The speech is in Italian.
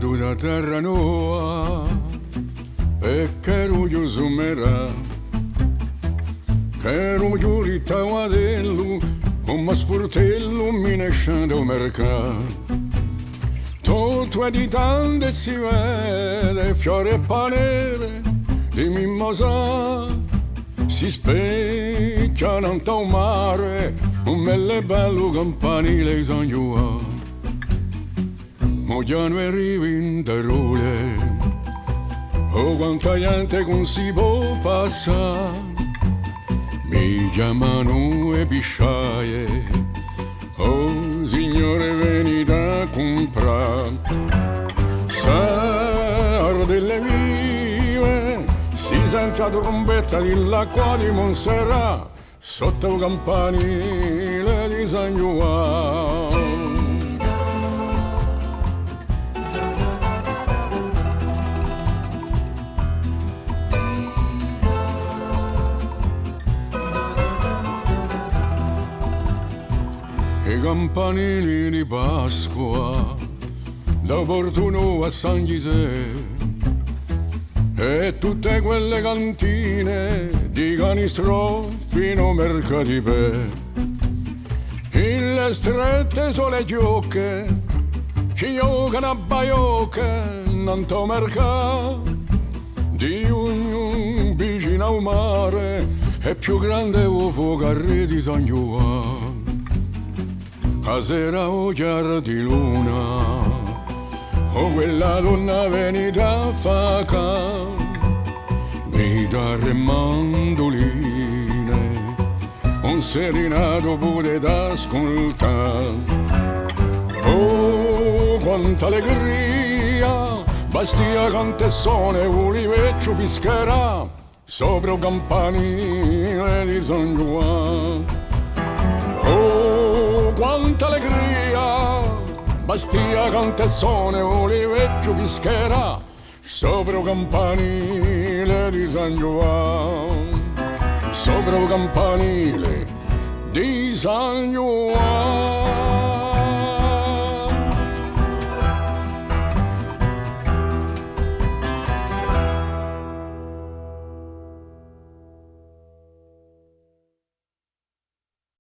Quando da terra nuova e che ruglio sumerà, che ruglio ritaguadello come sportello mi ne scende al mercato. Tutto è di tante si vede fiore e panere di mimosa, si specchiano in un mare un belle bello campanile di San Giovanni. Mogliano e rivindere, oh quanta gente non si può passare, mi chiamano e pisciaie, oh signore venite a comprare, sardelle vive, si sente la trombetta dell'acqua di Montserrat, sotto il campanile di San Giovanni. I campanili di Pasqua da Portuno a San Gisè e tutte quelle cantine di canistro fino a mercati per in le strette sole giocche ci giocano a baiocche nanto mercato di ognuno vicino al mare è più grande o focarri di San Giovanni. A sera o chiara di luna, o quella donna venita a faca, chitarre e mandoline, un serenato potete ascoltare. Oh, quanta allegria, bastia cantessone, uliveccio fischerà, sopra il campanile di San Giovanni. Oh, quanta allegria, bastia cantessone, oliveccio fischerà, sopra il campanile di San Giovanni, sopra il campanile di San Giovanni.